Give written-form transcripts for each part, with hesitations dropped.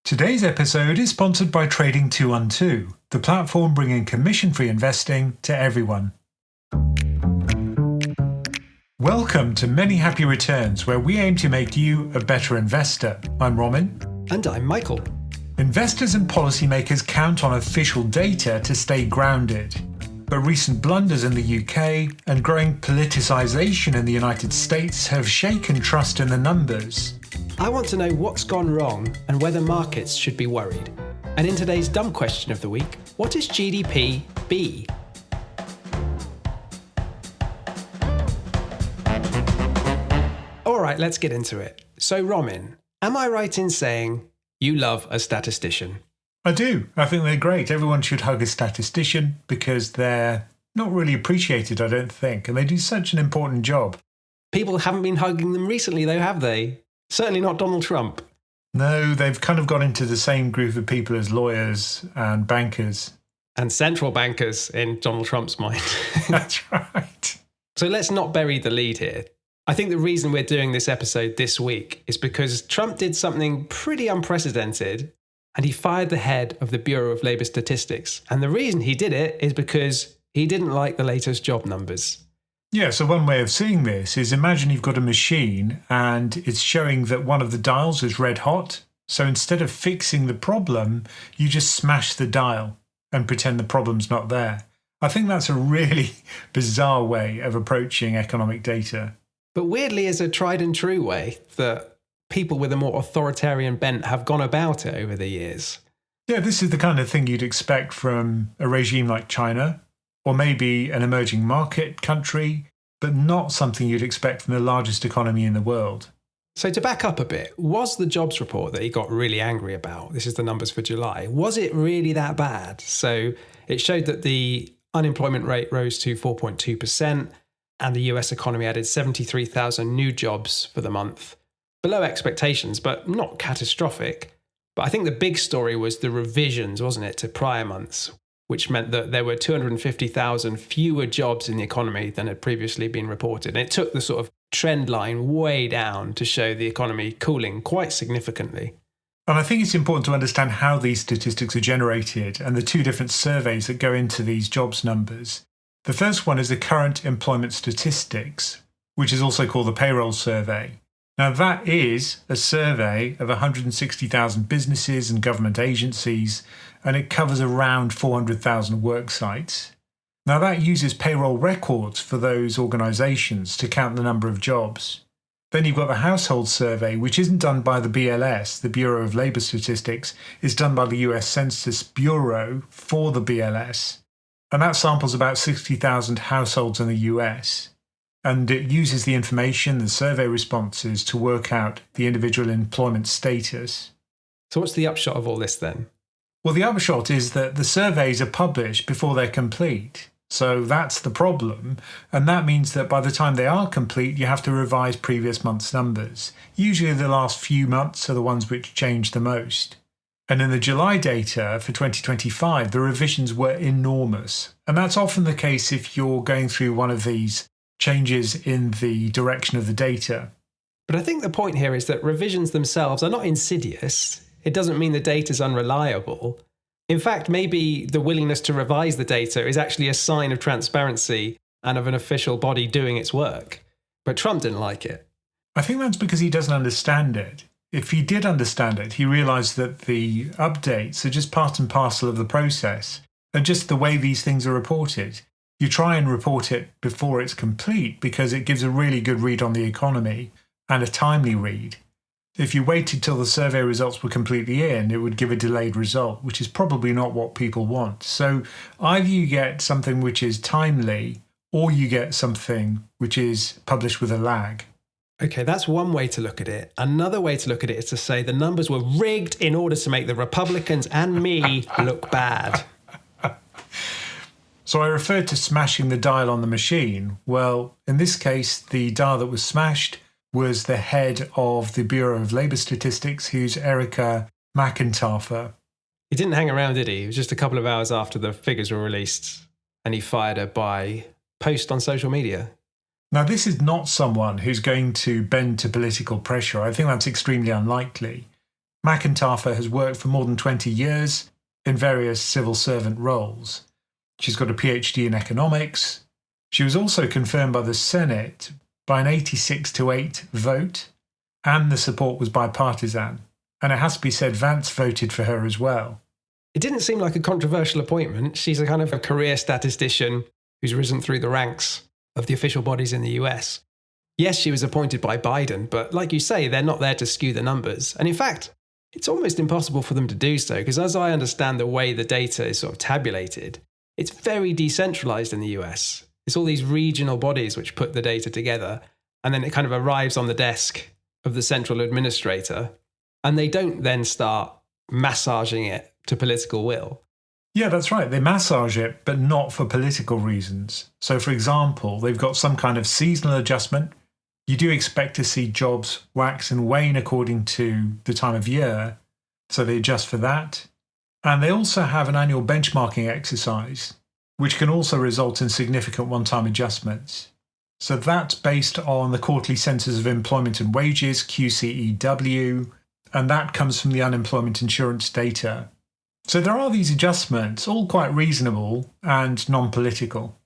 Today's episode is sponsored by Trading 212, the platform bringing commission-free investing to everyone. Welcome to Many Happy Returns, where we aim to make you a better investor. I'm Roman. And I'm Michael. Investors and policymakers count on official data to stay grounded. But recent blunders in the UK and growing politicisation in the United States have shaken trust in the numbers. I want to know what's gone wrong and whether markets should be worried. And in today's dumb question of the week, what is GDP-B? All right, let's get into it. So, Roman, am I right in saying you love a statistician? I do. I think they're great. Everyone should hug a statistician because they're not really appreciated, I don't think, and they do such an important job. People haven't been hugging them recently, though, have they? Certainly not Donald Trump. No, they've kind of got into the same group of people as lawyers and bankers. And central bankers in Donald Trump's mind. That's right. So let's not bury the lead here. I think the reason we're doing this episode this week is because Trump did something pretty unprecedented and he fired the head of the Bureau of Labor Statistics. And the reason he did it is because he didn't like the latest job numbers. Yeah, so one way of seeing this is imagine you've got a machine and it's showing that one of the dials is red hot. So instead of fixing the problem, you just smash the dial and pretend the problem's not there. I think that's a really bizarre way of approaching economic data. But weirdly, is a tried and true way that people with a more authoritarian bent have gone about it over the years. Yeah, this is the kind of thing you'd expect from a regime like China, or maybe an emerging market country, but not something you'd expect from the largest economy in the world. So to back up a bit, was the jobs report that he got really angry about, this is the numbers for July, was it really that bad? So it showed that the unemployment rate rose to 4.2%, and the US economy added 73,000 new jobs for the month. Below expectations, but not catastrophic. But I think the big story was the revisions, wasn't it, to prior months, which meant that there were 250,000 fewer jobs in the economy than had previously been reported. And it took the sort of trend line way down to show the economy cooling quite significantly. And I think it's important to understand how these statistics are generated and the two different surveys that go into these jobs numbers. The first one is the current employment statistics, which is also called the payroll survey. Now, that is a survey of 160,000 businesses and government agencies, and it covers around 400,000 work sites. Now, that uses payroll records for those organisations to count the number of jobs. Then you've got the household survey, which isn't done by the BLS, the Bureau of Labor Statistics, it's done by the US Census Bureau for the BLS. And that samples about 60,000 households in the US. And it uses the information, the survey responses, to work out the individual employment status. So what's the upshot of all this then? Well, the upshot is that the surveys are published before they're complete. So that's the problem. And that means that by the time they are complete, you have to revise previous month's numbers. Usually the last few months are the ones which change the most. And in the July data for 2025, the revisions were enormous. And that's often the case if you're going through one of these changes in the direction of the data. But I think the point here is that revisions themselves are not insidious. It doesn't mean the data is unreliable. In fact, maybe the willingness to revise the data is actually a sign of transparency and of an official body doing its work. But Trump didn't like it. I think that's because he doesn't understand it. If he did understand it, he realised that the updates are just part and parcel of the process and just the way these things are reported. You try and report it before it's complete because it gives a really good read on the economy and a timely read. If you waited till the survey results were completely in, it would give a delayed result, which is probably not what people want. So either you get something which is timely or you get something which is published with a lag. Okay, that's one way to look at it. Another way to look at it is to say the numbers were rigged in order to make the Republicans and me look bad. So I referred to smashing the dial on the machine. Well, in this case, the dial that was smashed was the head of the Bureau of Labor Statistics, who's Erica McIntyre. He didn't hang around, did he? It was just a couple of hours after the figures were released, and he fired her by post on social media. Now, this is not someone who's going to bend to political pressure. I think that's extremely unlikely. McIntyre has worked for more than 20 years in various civil servant roles. She's got a PhD in economics. She was also confirmed by the Senate by an 86-8 vote, and the support was bipartisan. And it has to be said, Vance voted for her as well. It didn't seem like a controversial appointment. She's a kind of a career statistician who's risen through the ranks of the official bodies in the US. Yes, she was appointed by Biden, but like you say, they're not there to skew the numbers. And in fact, it's almost impossible for them to do so, because as I understand the way the data is sort of tabulated, it's very decentralized in the US. It's all these regional bodies which put the data together, and then it kind of arrives on the desk of the central administrator, and they don't then start massaging it to political will. Yeah, that's right. They massage it, but not for political reasons. So, for example, they've got some kind of seasonal adjustment. You do expect to see jobs wax and wane according to the time of year, so they adjust for that. And they also have an annual benchmarking exercise, which can also result in significant one-time adjustments. So that's based on the quarterly Census of Employment and Wages, QCEW, and that comes from the unemployment insurance data. So there are these adjustments, all quite reasonable and non-political.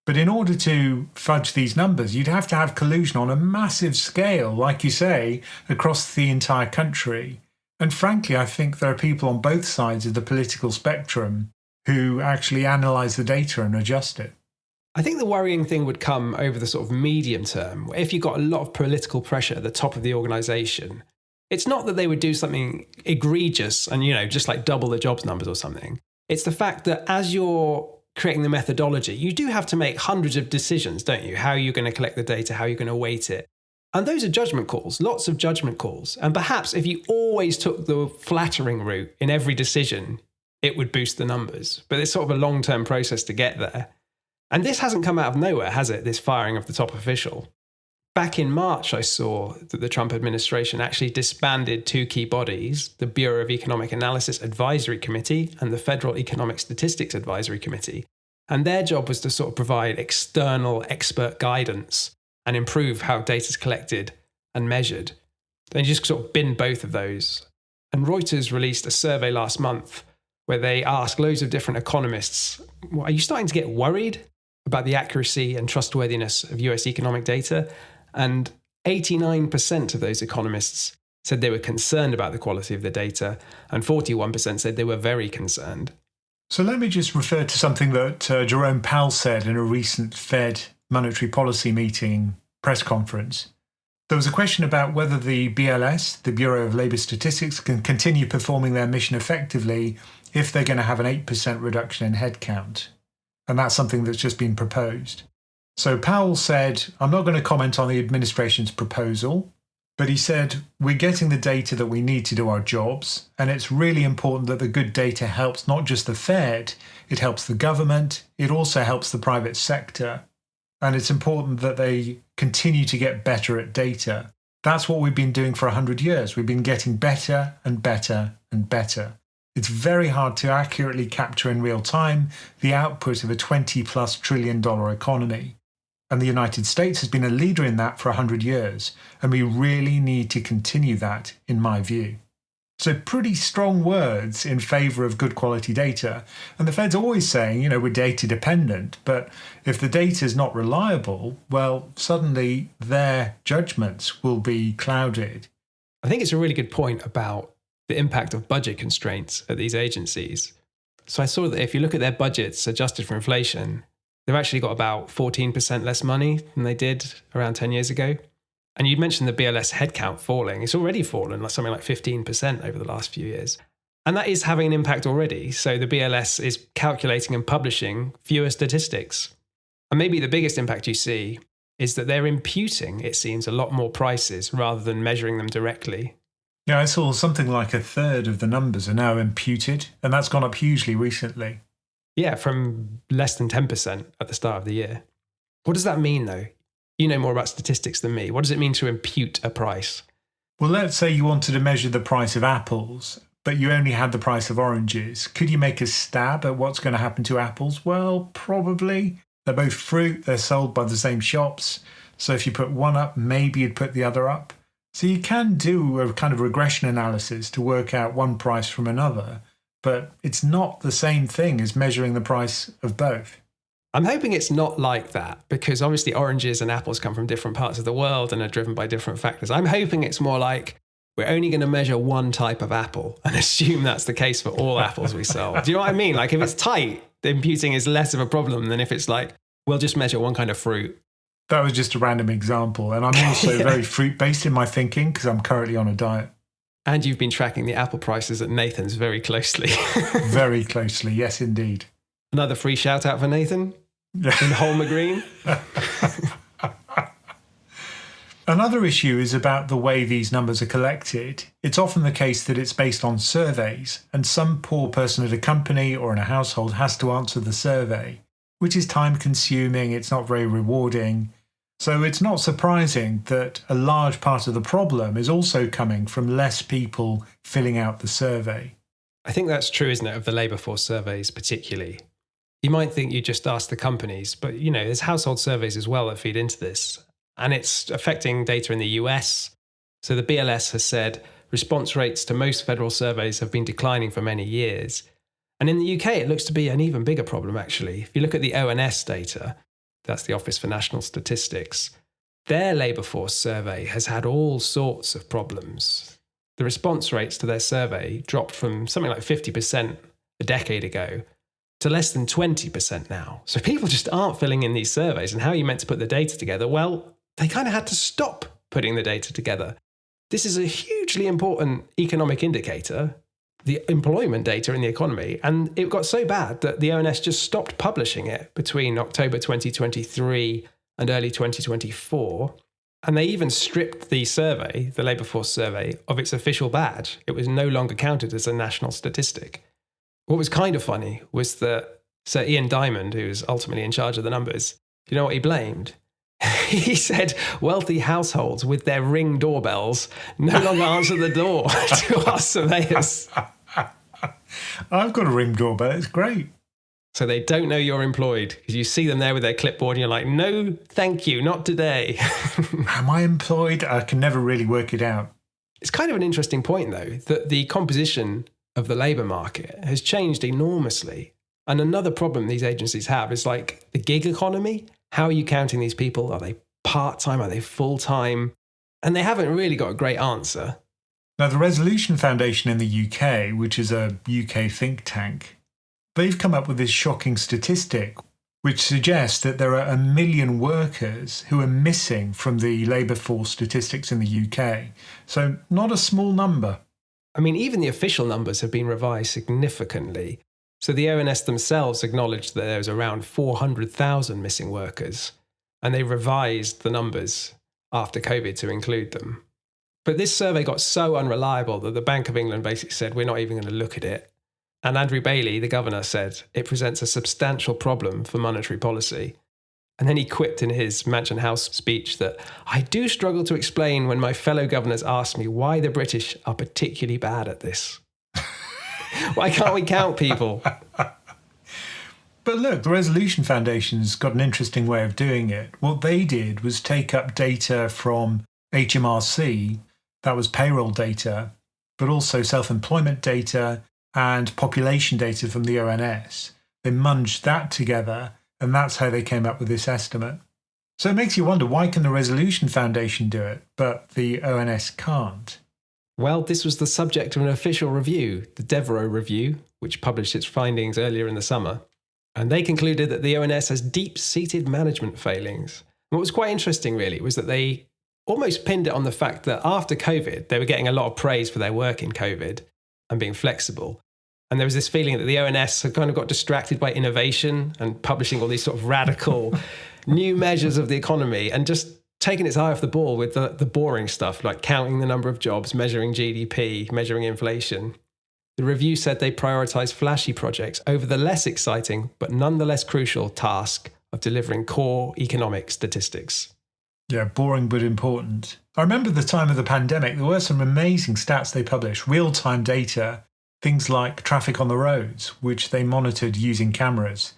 But in order to fudge these numbers, you'd have to have collusion on a massive scale, like you say, across the entire country. And frankly, I think there are people on both sides of the political spectrum who actually analyse the data and adjust it. I think the worrying thing would come over the sort of medium term. If you've got a lot of political pressure at the top of the organisation, it's not that they would do something egregious and, just like double the jobs numbers or something. It's the fact that as you're creating the methodology, you do have to make hundreds of decisions, don't you? How you're going to collect the data, how you're going to weight it. And those are judgment calls, lots of judgment calls. And perhaps if you always took the flattering route in every decision, it would boost the numbers. But it's sort of a long-term process to get there. And this hasn't come out of nowhere, has it? This firing of the top official. Back in March, I saw that the Trump administration actually disbanded two key bodies, the Bureau of Economic Analysis Advisory Committee and the Federal Economic Statistics Advisory Committee. And their job was to sort of provide external expert guidance and improve how data is collected and measured. They just sort of bin both of those. And Reuters released a survey last month where they asked loads of different economists, well, are you starting to get worried about the accuracy and trustworthiness of US economic data? And 89% of those economists said they were concerned about the quality of the data, and 41% said they were very concerned. So let me just refer to something that Jerome Powell said in a recent Fed monetary policy meeting press conference. There was a question about whether the BLS, the Bureau of Labour Statistics, can continue performing their mission effectively if they're going to have an 8% reduction in headcount. And that's something that's just been proposed. So Powell said, I'm not going to comment on the administration's proposal, but he said, we're getting the data that we need to do our jobs, and it's really important that the good data helps not just the Fed, it helps the government, it also helps the private sector, and it's important that they continue to get better at data. That's what we've been doing for 100 years. We've been getting better and better and better. It's very hard to accurately capture in real time the output of a $20+ trillion economy. And the United States has been a leader in that for 100 years, and we really need to continue that, in my view. So pretty strong words in favour of good quality data. And the Fed's always saying, we're data dependent, but if the data is not reliable, well, suddenly their judgments will be clouded. I think it's a really good point about the impact of budget constraints at these agencies. So I saw that if you look at their budgets adjusted for inflation, they've actually got about 14% less money than they did around 10 years ago. And you'd mentioned the BLS headcount falling. It's already fallen something like 15% over the last few years. And that is having an impact already. So the BLS is calculating and publishing fewer statistics. And maybe the biggest impact you see is that they're imputing, it seems, a lot more prices rather than measuring them directly. Yeah, I saw something like a third of the numbers are now imputed, and that's gone up hugely recently. Yeah, from less than 10% at the start of the year. What does that mean, though? You know more about statistics than me. What does it mean to impute a price? Well, let's say you wanted to measure the price of apples, but you only had the price of oranges. Could you make a stab at what's going to happen to apples? Well, probably. They're both fruit. They're sold by the same shops. So if you put one up, maybe you'd put the other up. So you can do a kind of regression analysis to work out one price from another, but it's not the same thing as measuring the price of both. I'm hoping it's not like that, because obviously oranges and apples come from different parts of the world and are driven by different factors. I'm hoping it's more like we're only going to measure one type of apple and assume that's the case for all apples we sell. Do you know what I mean? Like if it's tight, the imputing is less of a problem than if it's like, we'll just measure one kind of fruit. That was just a random example. And I'm also very fruit-based in my thinking because I'm currently on a diet. And you've been tracking the apple prices at Nathan's very closely. Very closely, yes, indeed. Another free shout out for Nathan in Holmer Green. Another issue is about the way these numbers are collected. It's often the case that it's based on surveys, and some poor person at a company or in a household has to answer the survey, which is time-consuming, it's not very rewarding. So it's not surprising that a large part of the problem is also coming from less people filling out the survey. I think that's true, isn't it, of the labour force surveys particularly. You might think you just ask the companies, but there's household surveys as well that feed into this. And it's affecting data in the US. So the BLS has said response rates to most federal surveys have been declining for many years. And in the UK, it looks to be an even bigger problem, actually. If you look at the ONS data, that's the Office for National Statistics, their labour force survey has had all sorts of problems. The response rates to their survey dropped from something like 50% a decade ago to less than 20% now. So people just aren't filling in these surveys. And how are you meant to put the data together? Well, they kind of had to stop putting the data together. This is a hugely important economic indicator, the employment data in the economy. And it got so bad that the ONS just stopped publishing it between October 2023 and early 2024. And they even stripped the survey, the labour force survey, of its official badge. It was no longer counted as a national statistic. What was kind of funny was that Sir Ian Diamond, who was ultimately in charge of the numbers, you know what he blamed? He said wealthy households with their Ring doorbells no longer answer the door to our surveyors. I've got a Ring doorbell, it's great. So they don't know you're employed because you see them there with their clipboard and you're like, no, thank you, not today. Am I employed? I can never really work it out. It's kind of an interesting point, though, that the composition of the labour market has changed enormously. And another problem these agencies have is like the gig economy. How are you counting these people? Are they part-time? Are they full-time? And they haven't really got a great answer. Now, the Resolution Foundation in the UK, which is a UK think tank, they've come up with this shocking statistic, which suggests that there are 1 million workers who are missing from the labour force statistics in the UK. So not a small number. I mean, even the official numbers have been revised significantly. So the ONS themselves acknowledged that there was around 400,000 missing workers, and they revised the numbers after COVID to include them. But this survey got so unreliable that the Bank of England basically said, we're not even going to look at it. And Andrew Bailey, the governor, said it presents a substantial problem for monetary policy. And then he quipped in his Mansion House speech that, I do struggle to explain when my fellow governors ask me why the British are particularly bad at this. Why can't we count people? But look, the Resolution Foundation's got an interesting way of doing it. What they did was take up data from HMRC, that was payroll data, but also self-employment data and population data from the ONS. They munged that together, and that's how they came up with this estimate. So it makes you wonder, why can the Resolution Foundation do it, but the ONS can't? Well, this was the subject of an official review, the Devereux Review, which published its findings earlier in the summer. And they concluded that the ONS has deep-seated management failings. And what was quite interesting, really, was that they almost pinned it on the fact that after COVID, they were getting a lot of praise for their work in COVID and being flexible. And there was this feeling that the ONS had kind of got distracted by innovation and publishing all these sort of radical new measures of the economy and just taking its eye off the ball with the boring stuff, like counting the number of jobs, measuring GDP, measuring inflation. The review said they prioritised flashy projects over the less exciting, but nonetheless crucial task of delivering core economic statistics. Yeah, boring but important. I remember the time of the pandemic, there were some amazing stats they published, real-time data, things like traffic on the roads, which they monitored using cameras.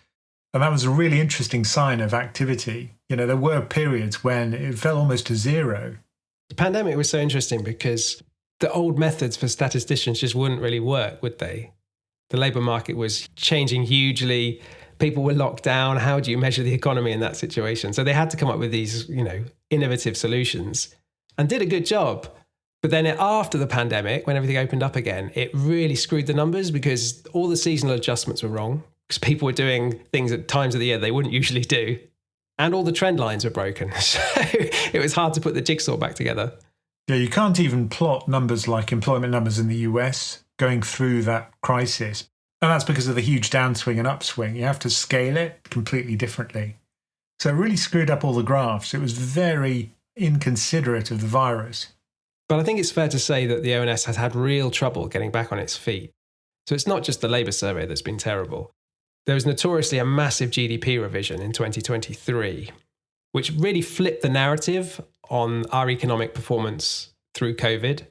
And that was a really interesting sign of activity. You know, there were periods when it fell almost to zero. The pandemic was so interesting because the old methods for statisticians just wouldn't really work, would they? The labour market was changing hugely. People were locked down. How do you measure the economy in that situation? So they had to come up with these, innovative solutions and did a good job. But then after the pandemic, when everything opened up again, it really screwed the numbers because all the seasonal adjustments were wrong because people were doing things at times of the year they wouldn't usually do. And all the trend lines were broken. So it was hard to put the jigsaw back together. Yeah, you can't even plot numbers like employment numbers in the US going through that crisis. And that's because of the huge downswing and upswing. You have to scale it completely differently. So it really screwed up all the graphs. It was very inconsiderate of the virus. But I think it's fair to say that the ONS has had real trouble getting back on its feet. So it's not just the labour survey that's been terrible. There was notoriously a massive GDP revision in 2023, which really flipped the narrative on our economic performance through COVID.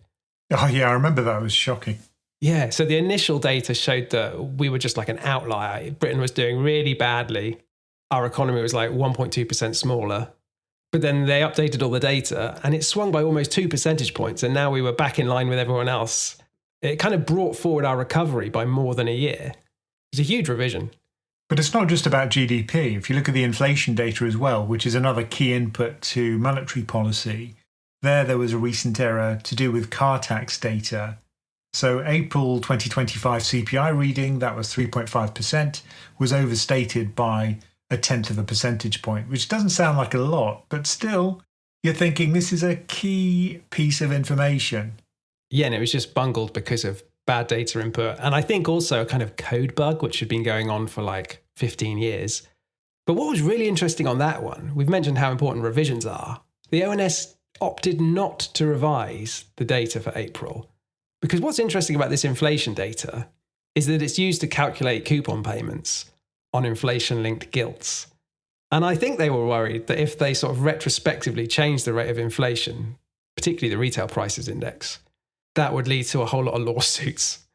Oh yeah, I remember that. It was shocking. Yeah, so the initial data showed that we were just like an outlier. Britain was doing really badly. Our economy was like 1.2% smaller. But then they updated all the data and it swung by almost 2 percentage points. And now we were back in line with everyone else. It kind of brought forward our recovery by more than a year. It's a huge revision. But it's not just about GDP. If you look at the inflation data as well, which is another key input to monetary policy, there was a recent error to do with car tax data. So April 2025 CPI reading, that was 3.5%, was overstated by 0.1 of a percentage point, which doesn't sound like a lot, but still, you're thinking this is a key piece of information. Yeah, and it was just bungled because of bad data input. And I think also a kind of code bug, which had been going on for like 15 years. But what was really interesting on that one, we've mentioned how important revisions are. The ONS opted not to revise the data for April. Because what's interesting about this inflation data is that it's used to calculate coupon payments on inflation-linked gilts. And I think they were worried that if they sort of retrospectively changed the rate of inflation, particularly the retail prices index, that would lead to a whole lot of lawsuits.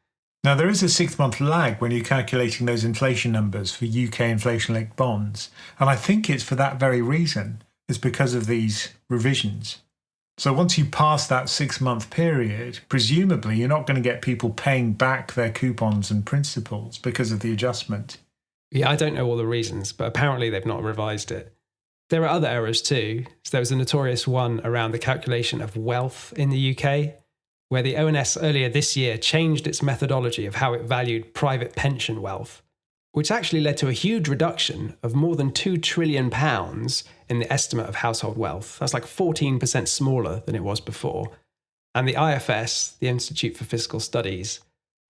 Now, there is a 6-month lag when you're calculating those inflation numbers for UK inflation-linked bonds. And I think it's for that very reason. It's because of these revisions. So once you pass that 6-month period, presumably you're not going to get people paying back their coupons and principals because of the adjustment. Yeah, I don't know all the reasons, but apparently they've not revised it. There are other errors too. So there was a notorious one around the calculation of wealth in the UK, where the ONS earlier this year changed its methodology of how it valued private pension wealth, which actually led to a huge reduction of more than £2 trillion in the estimate of household wealth. That's like 14% smaller than it was before. And the IFS, the Institute for Fiscal Studies,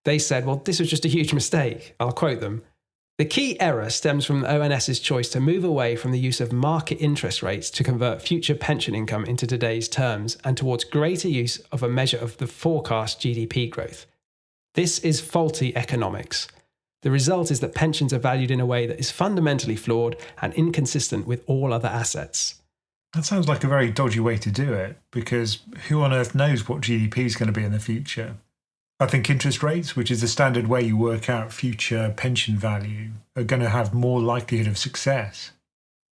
they said, well, this was just a huge mistake. I'll quote them. The key error stems from the ONS's choice to move away from the use of market interest rates to convert future pension income into today's terms and towards greater use of a measure of the forecast GDP growth. This is faulty economics. The result is that pensions are valued in a way that is fundamentally flawed and inconsistent with all other assets. That sounds like a very dodgy way to do it, because who on earth knows what GDP is going to be in the future? I think interest rates, which is the standard way you work out future pension value, are going to have more likelihood of success.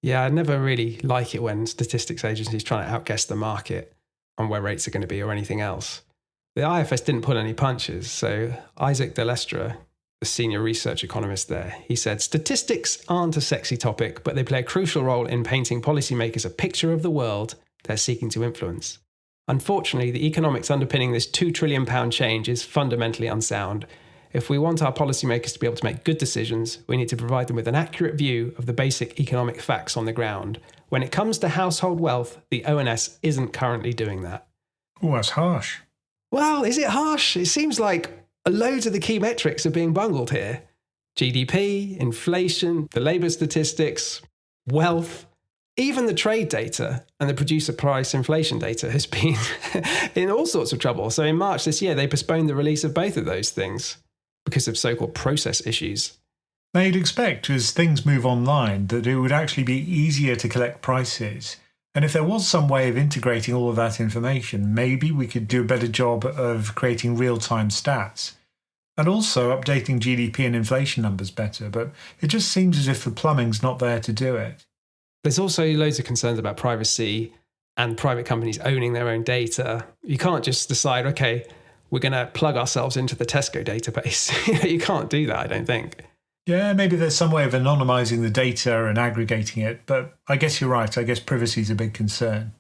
Yeah, I never really like it when statistics agencies try to outguess the market on where rates are going to be or anything else. The IFS didn't pull any punches, so Isaac Delestra, the senior research economist there, he said, statistics aren't a sexy topic, but they play a crucial role in painting policymakers a picture of the world they're seeking to influence. Unfortunately, the economics underpinning this £2 trillion change is fundamentally unsound. If we want our policymakers to be able to make good decisions, we need to provide them with an accurate view of the basic economic facts on the ground. When it comes to household wealth, the ONS isn't currently doing that. Oh, that's harsh. Well, is it harsh? It seems like loads of the key metrics are being bungled here. GDP, inflation, the labour statistics, wealth. Even the trade data and the producer price inflation data has been in all sorts of trouble. So in March this year, they postponed the release of both of those things because of so-called process issues. Now you'd expect, as things move online, that it would actually be easier to collect prices. And if there was some way of integrating all of that information, maybe we could do a better job of creating real-time stats. And also updating GDP and inflation numbers better. But it just seems as if the plumbing's not there to do it. There's also loads of concerns about privacy and private companies owning their own data, you can't just decide, okay, we're going to plug ourselves into the Tesco database. You can't do that, I don't think. Yeah, maybe there's some way of anonymizing the data and aggregating it, but I guess you're right. I guess privacy is a big concern.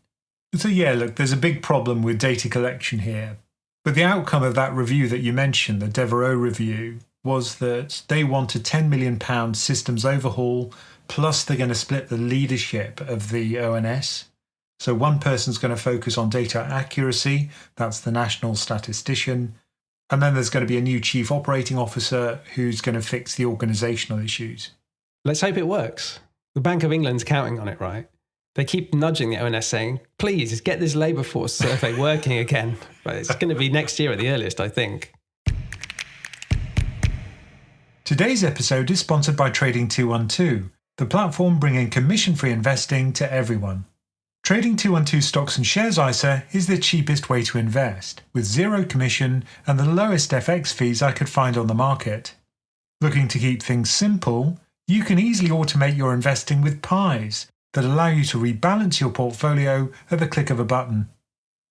So yeah, look, there's a big problem with data collection here. But the outcome of that review that you mentioned, the Devereux review, was that they want a £10 million systems overhaul, plus they're going to split the leadership of the ONS. So one person's going to focus on data accuracy, that's the national statistician, and then there's going to be a new chief operating officer who's going to fix the organisational issues. Let's hope it works. The Bank of England's counting on it, right? They keep nudging the ONS saying, please get this labour force survey working again. But it's going to be next year at the earliest, I think. Today's episode is sponsored by Trading 212, the platform bringing commission-free investing to everyone. Trading 212 Stocks and Shares ISA is the cheapest way to invest, with zero commission and the lowest FX fees I could find on the market. Looking to keep things simple, you can easily automate your investing with pies that allow you to rebalance your portfolio at the click of a button.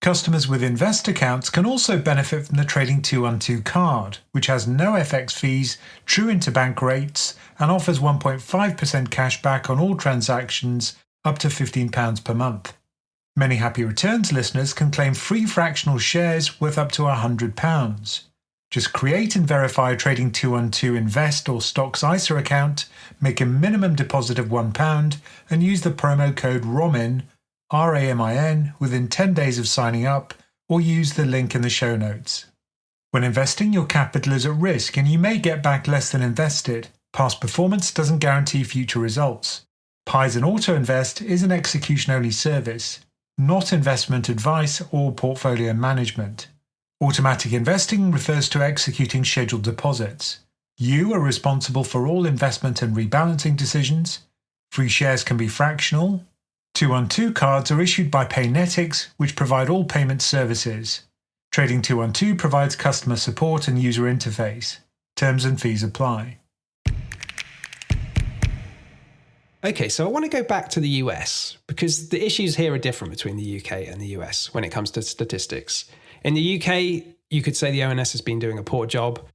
Customers with Invest accounts can also benefit from the Trading 212 card, which has no FX fees, true interbank rates, and offers 1.5% cash back on all transactions up to £15 per month. Many Happy Returns listeners can claim free fractional shares worth up to £100. Just create and verify a Trading 212 Invest or Stocks ISA account, make a minimum deposit of £1, and use the promo code RAMIN, RAMIN, within 10 days of signing up, or use the link in the show notes. When investing, your capital is at risk and you may get back less than invested. Past performance doesn't guarantee future results. Pies and Autoinvest is an execution-only service, not investment advice or portfolio management. Automatic investing refers to executing scheduled deposits. You are responsible for all investment and rebalancing decisions. Free shares can be fractional. 212 cards are issued by Paynetics, which provide all payment services. Trading 212 provides customer support and user interface. Terms and fees apply. Okay, so I want to go back to the US because the issues here are different between the UK and the US when it comes to statistics. In the UK, you could say the ONS has been doing a poor job,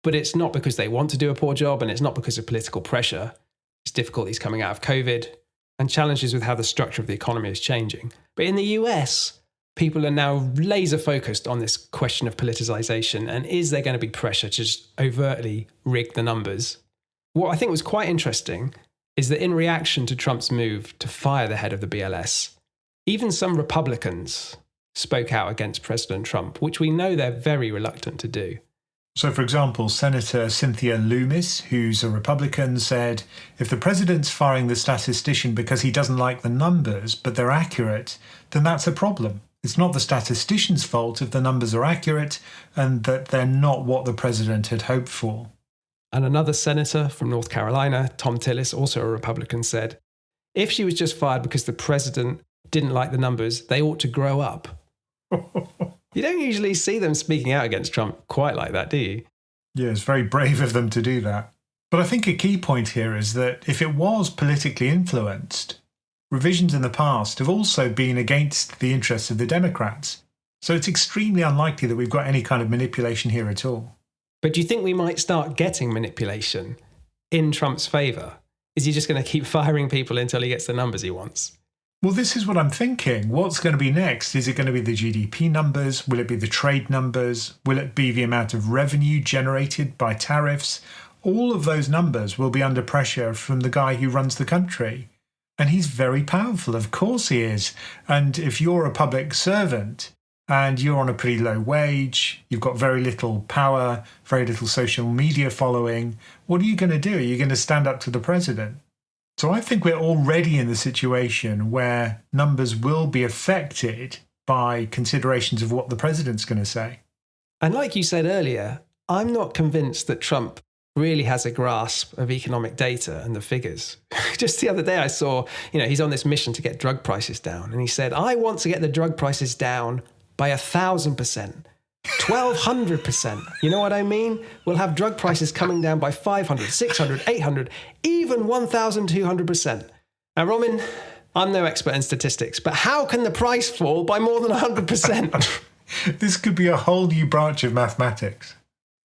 but it's not because they want to do a poor job and it's not because of political pressure. It's difficulties coming out of COVID and challenges with how the structure of the economy is changing. But in the US, people are now laser focused on this question of politicization and is there going to be pressure to just overtly rig the numbers? What I think was quite interesting is that in reaction to Trump's move to fire the head of the BLS, even some Republicans spoke out against President Trump, which we know they're very reluctant to do. So, for example, Senator Cynthia Loomis, who's a Republican, said, if the president's firing the statistician because he doesn't like the numbers, but they're accurate, then that's a problem. It's not the statistician's fault if the numbers are accurate and that they're not what the president had hoped for. And another senator from North Carolina, Tom Tillis, also a Republican, said, if she was just fired because the president didn't like the numbers, they ought to grow up. You don't usually see them speaking out against Trump quite like that, do you? Yeah, it's very brave of them to do that. But I think a key point here is that if it was politically influenced, revisions in the past have also been against the interests of the Democrats. So it's extremely unlikely that we've got any kind of manipulation here at all. But do you think we might start getting manipulation in Trump's favour? Is he just going to keep firing people until he gets the numbers he wants? Well, this is what I'm thinking. What's going to be next? Is it going to be the GDP numbers? Will it be the trade numbers? Will it be the amount of revenue generated by tariffs? All of those numbers will be under pressure from the guy who runs the country. And he's very powerful, of course he is. And if you're a public servant and you're on a pretty low wage, you've got very little power, very little social media following, what are you going to do? Are you going to stand up to the president? So I think we're already in the situation where numbers will be affected by considerations of what the president's going to say. And like you said earlier, I'm not convinced that Trump really has a grasp of economic data and the figures. Just the other day I saw, he's on this mission to get drug prices down. And he said, I want to get the drug prices down by 1,000%. 1,200%. You know what I mean? We'll have drug prices coming down by 500, 600, 800, even 1,200%. Now, Roman, I'm no expert in statistics, but how can the price fall by more than 100%? This could be a whole new branch of mathematics.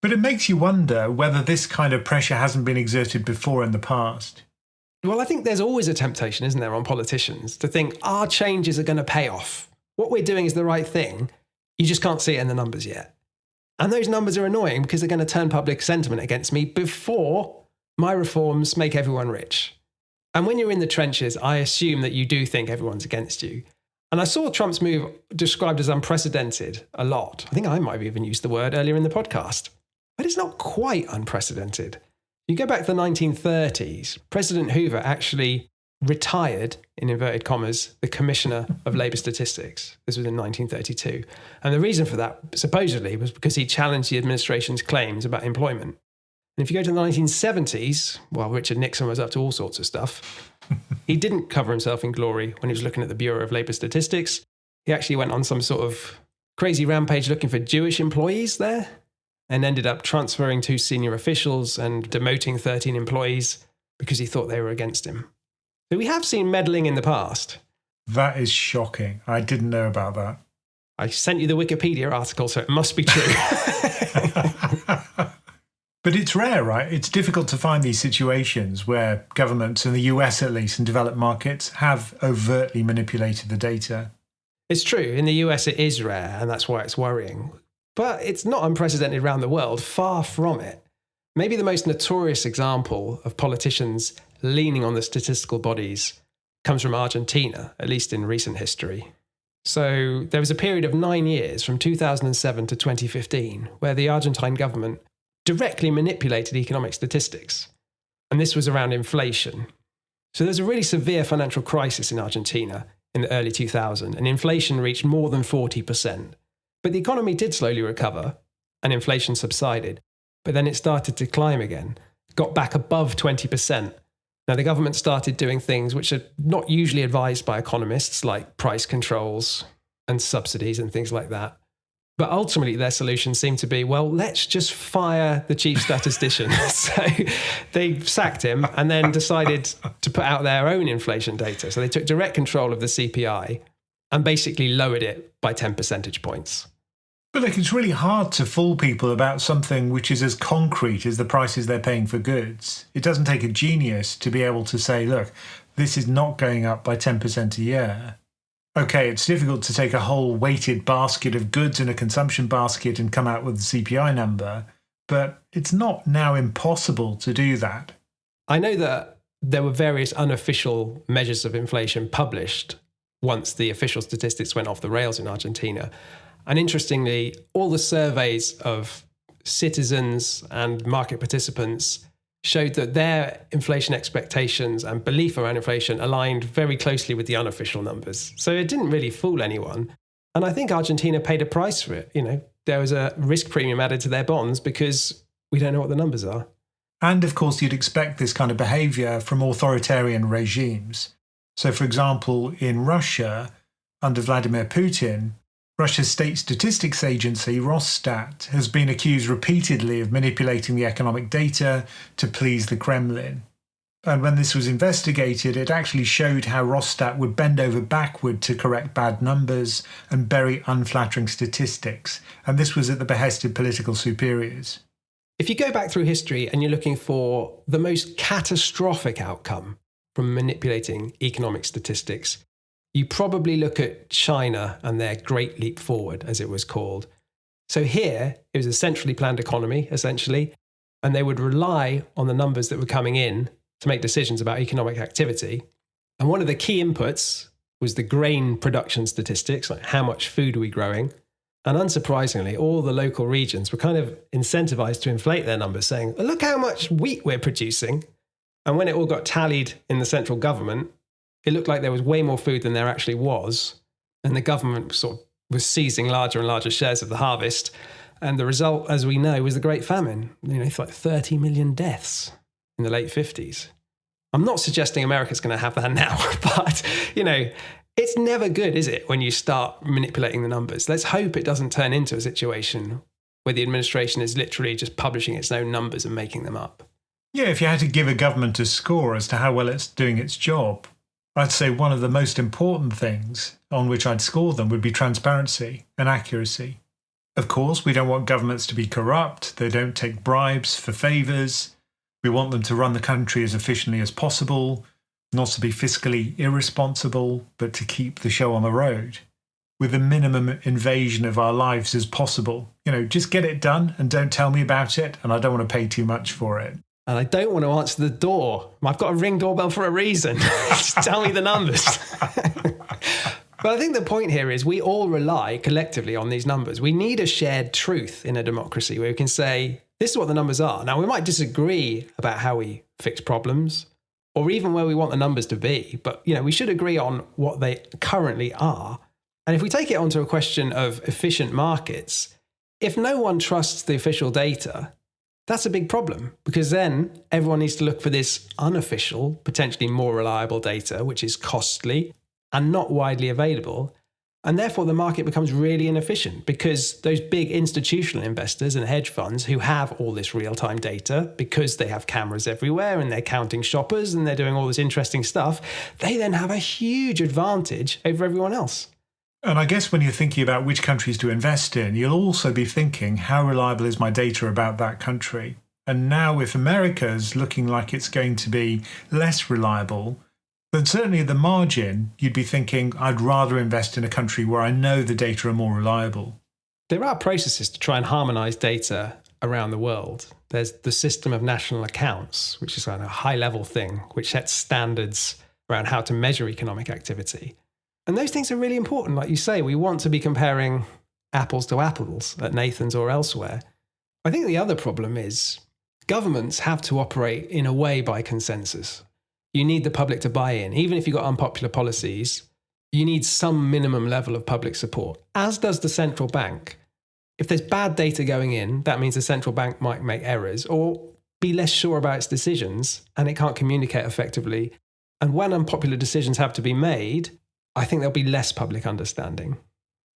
But it makes you wonder whether this kind of pressure hasn't been exerted before in the past. Well, I think there's always a temptation, isn't there, on politicians to think our changes are going to pay off. What we're doing is the right thing. You just can't see it in the numbers yet. And those numbers are annoying because they're going to turn public sentiment against me before my reforms make everyone rich. And when you're in the trenches, I assume that you do think everyone's against you. And I saw Trump's move described as unprecedented a lot. I think I might have even used the word earlier in the podcast. But it's not quite unprecedented. You go back to the 1930s, President Hoover actually retired, in inverted commas, the Commissioner of Labour Statistics. This was in 1932. And the reason for that, supposedly, was because he challenged the administration's claims about employment. And if you go to the 1970s, well, Richard Nixon was up to all sorts of stuff. He didn't cover himself in glory when he was looking at the Bureau of Labour Statistics. He actually went on some sort of crazy rampage looking for Jewish employees there, and ended up transferring 2 senior officials and demoting 13 employees because he thought they were against him. So we have seen meddling in the past. That is shocking. I didn't know about that. I sent you the Wikipedia article, so it must be true. But it's rare, right? It's difficult to find these situations where governments, in the US at least, and developed markets, have overtly manipulated the data. It's true. In the US, it is rare, and that's why it's worrying. But it's not unprecedented around the world, far from it. Maybe the most notorious example of politicians leaning on the statistical bodies comes from Argentina, at least in recent history. So there was a period of 9 years, from 2007 to 2015, where the Argentine government directly manipulated economic statistics. And this was around inflation. So there's a really severe financial crisis in Argentina in the early 2000s, and inflation reached more than 40%. But the economy did slowly recover and inflation subsided. But then it started to climb again, got back above 20%. Now, the government started doing things which are not usually advised by economists, like price controls and subsidies and things like that. But ultimately, their solution seemed to be, well, let's just fire the chief statistician. So they sacked him and then decided to put out their own inflation data. So they took direct control of the CPI and basically lowered it by 10 percentage points. But look, it's really hard to fool people about something which is as concrete as the prices they're paying for goods. It doesn't take a genius to be able to say, look, this is not going up by 10% a year. Okay, it's difficult to take a whole weighted basket of goods in a consumption basket and come out with the CPI number, but it's not now impossible to do that. I know that there were various unofficial measures of inflation published once the official statistics went off the rails in Argentina. And interestingly, all the surveys of citizens and market participants showed that their inflation expectations and belief around inflation aligned very closely with the unofficial numbers. So it didn't really fool anyone. And I think Argentina paid a price for it. You know, there was a risk premium added to their bonds because we don't know what the numbers are. And of course, you'd expect this kind of behavior from authoritarian regimes. So, for example, in Russia, under Vladimir Putin, Russia's state statistics agency, Rosstat, has been accused repeatedly of manipulating the economic data to please the Kremlin. And when this was investigated, it actually showed how Rosstat would bend over backward to correct bad numbers and bury unflattering statistics. And this was at the behest of political superiors. If you go back through history and you're looking for the most catastrophic outcome from manipulating economic statistics, you probably look at China and their Great Leap Forward, as it was called. So here, it was a centrally planned economy, essentially, and they would rely on the numbers that were coming in to make decisions about economic activity. And one of the key inputs was the grain production statistics, like how much food are we growing. And unsurprisingly, all the local regions were kind of incentivized to inflate their numbers, saying, look how much wheat we're producing. And when it all got tallied in the central government, it looked like there was way more food than there actually was. And the government sort of was seizing larger and larger shares of the harvest. And the result, as we know, was the Great Famine. You know, it's like 30 million deaths in the late 50s. I'm not suggesting America's going to have that now, but, you know, it's never good, is it, when you start manipulating the numbers? Let's hope it doesn't turn into a situation where the administration is literally just publishing its own numbers and making them up. Yeah, if you had to give a government a score as to how well it's doing its job, I'd say one of the most important things on which I'd score them would be transparency and accuracy. Of course, we don't want governments to be corrupt. They don't take bribes for favours. We want them to run the country as efficiently as possible, not to be fiscally irresponsible, but to keep the show on the road with the minimum invasion of our lives as possible. Just get it done and don't tell me about it, and I don't want to pay too much for it. And I don't want to answer the door. I've got a Ring doorbell for a reason. Just tell me the numbers. But I think the point here is we all rely collectively on these numbers. We need a shared truth in a democracy where we can say, this is what the numbers are. Now, we might disagree about how we fix problems or even where we want the numbers to be. But, we should agree on what they currently are. And if we take it onto a question of efficient markets, if no one trusts the official data, that's a big problem, because then everyone needs to look for this unofficial, potentially more reliable data, which is costly and not widely available. And therefore, the market becomes really inefficient because those big institutional investors and hedge funds who have all this real-time data, because they have cameras everywhere and they're counting shoppers and they're doing all this interesting stuff, they then have a huge advantage over everyone else. And I guess when you're thinking about which countries to invest in, you'll also be thinking, how reliable is my data about that country? And now if America's looking like it's going to be less reliable, then certainly at the margin, you'd be thinking, I'd rather invest in a country where I know the data are more reliable. There are processes to try and harmonise data around the world. There's the system of national accounts, which is kind of a high-level thing, which sets standards around how to measure economic activity. And those things are really important. Like you say, we want to be comparing apples to apples at Nathan's or elsewhere. I think the other problem is governments have to operate in a way by consensus. You need the public to buy in. Even if you've got unpopular policies, you need some minimum level of public support, as does the central bank. If there's bad data going in, that means the central bank might make errors or be less sure about its decisions, and it can't communicate effectively. And when unpopular decisions have to be made, I think there'll be less public understanding.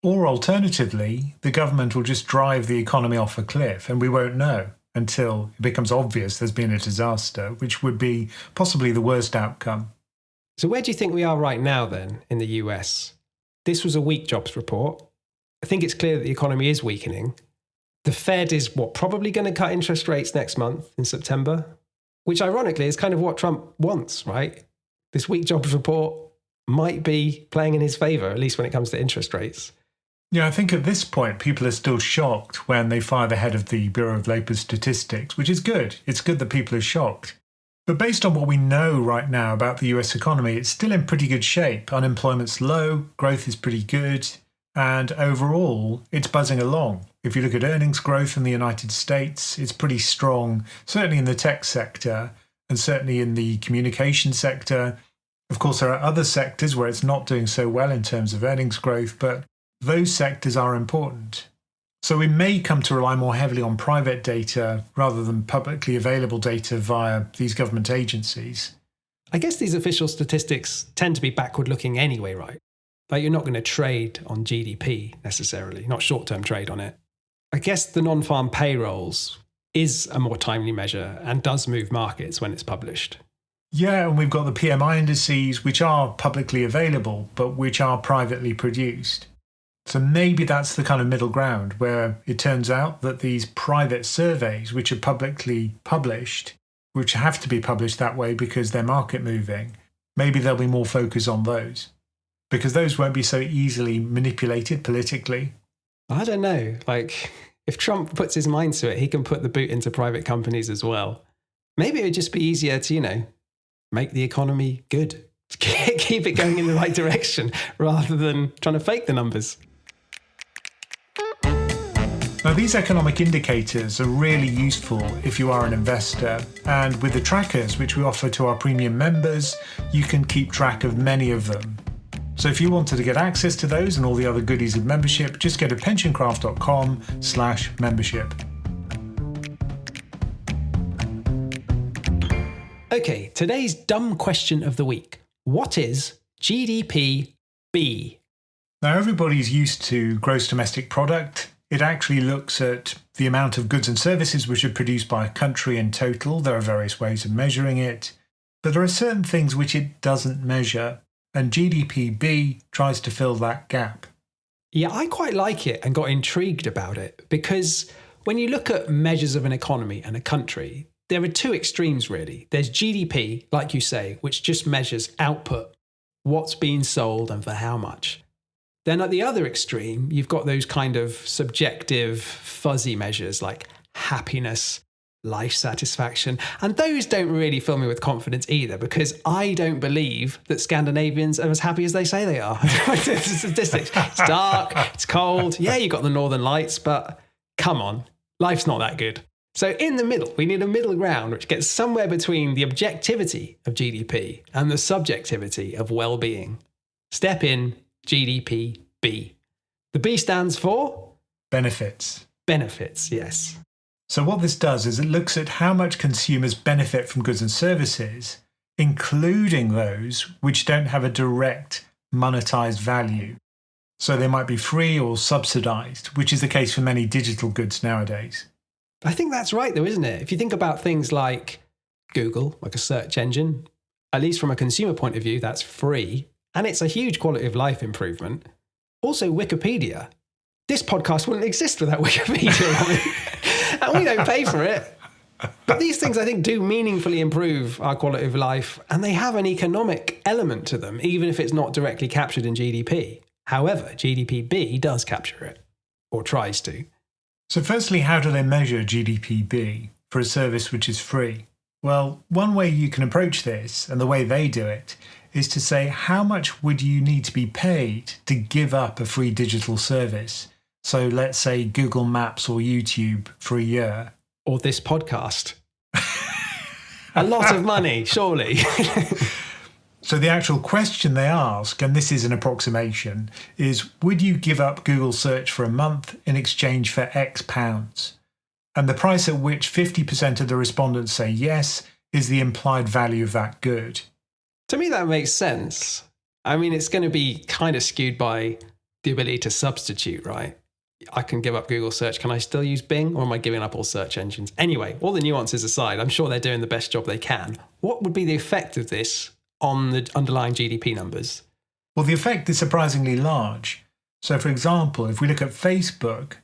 Or alternatively, the government will just drive the economy off a cliff and we won't know until it becomes obvious there's been a disaster, which would be possibly the worst outcome. So where do you think we are right now then in the US? This was a weak jobs report. I think it's clear that the economy is weakening. The Fed is probably going to cut interest rates next month in September, which ironically is kind of what Trump wants, right? This weak jobs report might be playing in his favour, at least when it comes to interest rates. Yeah, I think at this point, people are still shocked when they fire the head of the Bureau of Labour Statistics, which is good. It's good that people are shocked. But based on what we know right now about the US economy, it's still in pretty good shape. Unemployment's low, growth is pretty good, and overall, it's buzzing along. If you look at earnings growth in the United States, it's pretty strong, certainly in the tech sector and certainly in the communication sector. Of course, there are other sectors where it's not doing so well in terms of earnings growth, but those sectors are important. So we may come to rely more heavily on private data rather than publicly available data via these government agencies. I guess these official statistics tend to be backward-looking anyway, right? Like you're not going to trade on GDP necessarily, not short-term trade on it. I guess the non-farm payrolls is a more timely measure and does move markets when it's published. Yeah, and we've got the PMI indices, which are publicly available, but which are privately produced. So maybe that's the kind of middle ground where it turns out that these private surveys, which are publicly published, which have to be published that way because they're market moving, maybe there'll be more focus on those because those won't be so easily manipulated politically. I don't know. Like, if Trump puts his mind to it, he can put the boot into private companies as well. Maybe it would just be easier to, make the economy good, keep it going in the right direction rather than trying to fake the numbers. Now, these economic indicators are really useful if you are an investor. And with the trackers, which we offer to our premium members, you can keep track of many of them. So if you wanted to get access to those and all the other goodies of membership, just go to pensioncraft.com/membership. Okay, today's dumb question of the week. What is GDP-B? Now, everybody's used to gross domestic product. It actually looks at the amount of goods and services which are produced by a country in total. There are various ways of measuring it. But there are certain things which it doesn't measure. and GDP-B tries to fill that gap. Yeah, I quite like it and got intrigued about it because when you look at measures of an economy and a country, there are two extremes really. There's GDP, like you say, which just measures output, what's being sold and for how much. Then at the other extreme, you've got those kind of subjective, fuzzy measures like happiness, life satisfaction. And those don't really fill me with confidence either, because I don't believe that Scandinavians are as happy as they say they are. Statistics. It's dark, it's cold. Yeah, you got the northern lights, but come on, life's not that good. So in the middle, we need a middle ground which gets somewhere between the objectivity of GDP and the subjectivity of well-being. Step in GDP-B. The B stands for? Benefits. Benefits, yes. So what this does is it looks at how much consumers benefit from goods and services, including those which don't have a direct monetized value. So they might be free or subsidized, which is the case for many digital goods nowadays. I think that's right though, isn't it? If you think about things like Google, like a search engine, at least from a consumer point of view, that's free. And it's a huge quality of life improvement. Also, Wikipedia. This podcast wouldn't exist without Wikipedia. And we don't pay for it. But these things, I think, do meaningfully improve our quality of life. And they have an economic element to them, even if it's not directly captured in GDP. However, GDP-B does capture it, or tries to. So firstly, how do they measure GDP-B for a service which is free? Well, one way you can approach this, and the way they do it, is to say how much would you need to be paid to give up a free digital service? So let's say Google Maps or YouTube for a year. Or this podcast. A lot of money, surely. So the actual question they ask, and this is an approximation, is would you give up Google search for a month in exchange for X pounds? And the price at which 50% of the respondents say yes is the implied value of that good. To me, that makes sense. I mean, it's going to be kind of skewed by the ability to substitute, right? I can give up Google search. Can I still use Bing, or am I giving up all search engines? Anyway, all the nuances aside, I'm sure they're doing the best job they can. What would be the effect of this on the underlying GDP numbers? Well, the effect is surprisingly large. So, for example, if we look at Facebook,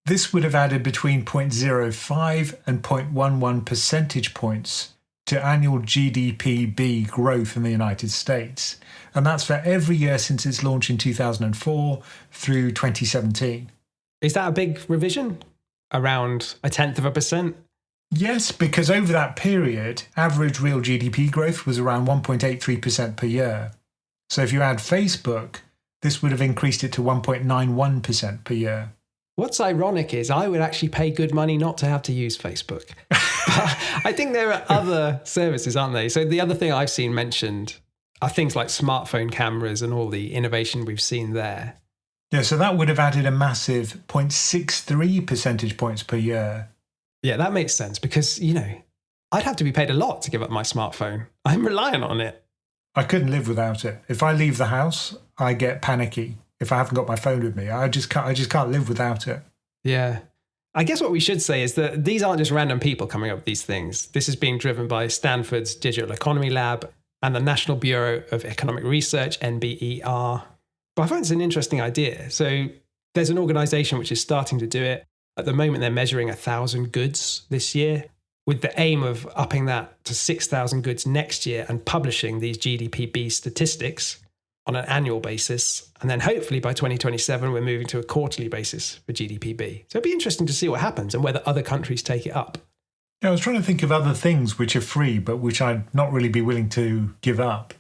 this would have added between 0.05 and 0.11 percentage points to annual GDP-B growth in the United States. And that's for every year since its launch in 2004 through 2017. Is that a big revision? Around 0.1%? Yes, because over that period, average real GDP growth was around 1.83% per year. So if you add Facebook, this would have increased it to 1.91% per year. What's ironic is I would actually pay good money not to have to use Facebook. But I think there are other services, aren't they? So the other thing I've seen mentioned are things like smartphone cameras and all the innovation we've seen there. Yeah, so that would have added a massive 0.63 percentage points per year. Yeah, that makes sense because, you know, I'd have to be paid a lot to give up my smartphone. I'm reliant on it. I couldn't live without it. If I leave the house, I get panicky. If I haven't got my phone with me, I just can't live without it. Yeah. I guess what we should say is that these aren't just random people coming up with these things. This is being driven by Stanford's Digital Economy Lab and the National Bureau of Economic Research, NBER. But I find it's an interesting idea. So there's an organization which is starting to do it. At the moment, they're measuring 1,000 goods this year with the aim of upping that to 6,000 goods next year and publishing these GDP-B statistics on an annual basis. And then hopefully by 2027, we're moving to a quarterly basis for GDP-B. So it'd be interesting to see what happens and whether other countries take it up. Yeah, I was trying to think of other things which are free, but which I'd not really be willing to give up.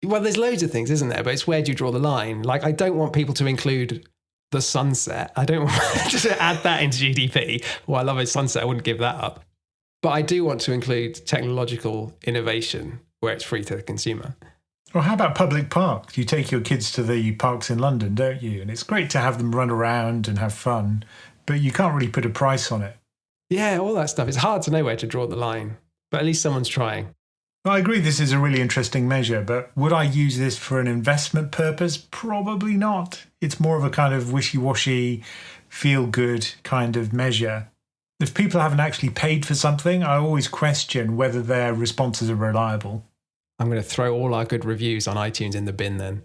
Well, there's loads of things, isn't there? But it's where do you draw the line? Like, I don't want people to include the sunset. I don't want to add that into GDP. Well, I love a sunset. I wouldn't give that up. But I do want to include technological innovation where it's free to the consumer. Well, how about public parks? You take your kids to the parks in London, don't you? And it's great to have them run around and have fun, but you can't really put a price on it. Yeah, all that stuff. It's hard to know where to draw the line, but at least someone's trying. Well, I agree this is a really interesting measure, but would I use this for an investment purpose? Probably not. It's more of a kind of wishy-washy, feel-good kind of measure. If people haven't actually paid for something, I always question whether their responses are reliable. I'm going to throw all our good reviews on iTunes in the bin then.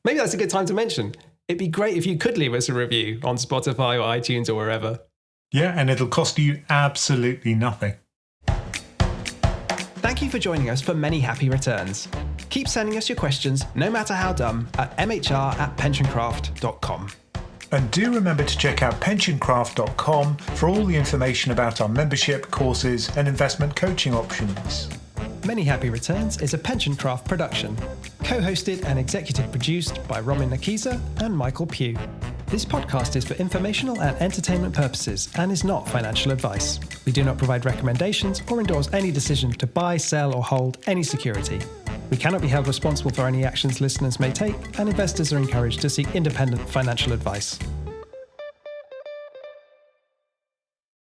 Maybe that's a good time to mention. It'd be great if you could leave us a review on Spotify or iTunes or wherever. Yeah, and it'll cost you absolutely nothing. Thank you for joining us for many happy returns. Keep sending us your questions, no matter how dumb, at mhr@pensioncraft.com. And do remember to check out PensionCraft.com for all the information about our membership, courses, and investment coaching options. Many Happy Returns is a PensionCraft production, co-hosted and executive produced by Roman Nakiza and Michael Pugh. This podcast is for informational and entertainment purposes and is not financial advice. We do not provide recommendations or endorse any decision to buy, sell, or hold any security. We cannot be held responsible for any actions listeners may take, and investors are encouraged to seek independent financial advice.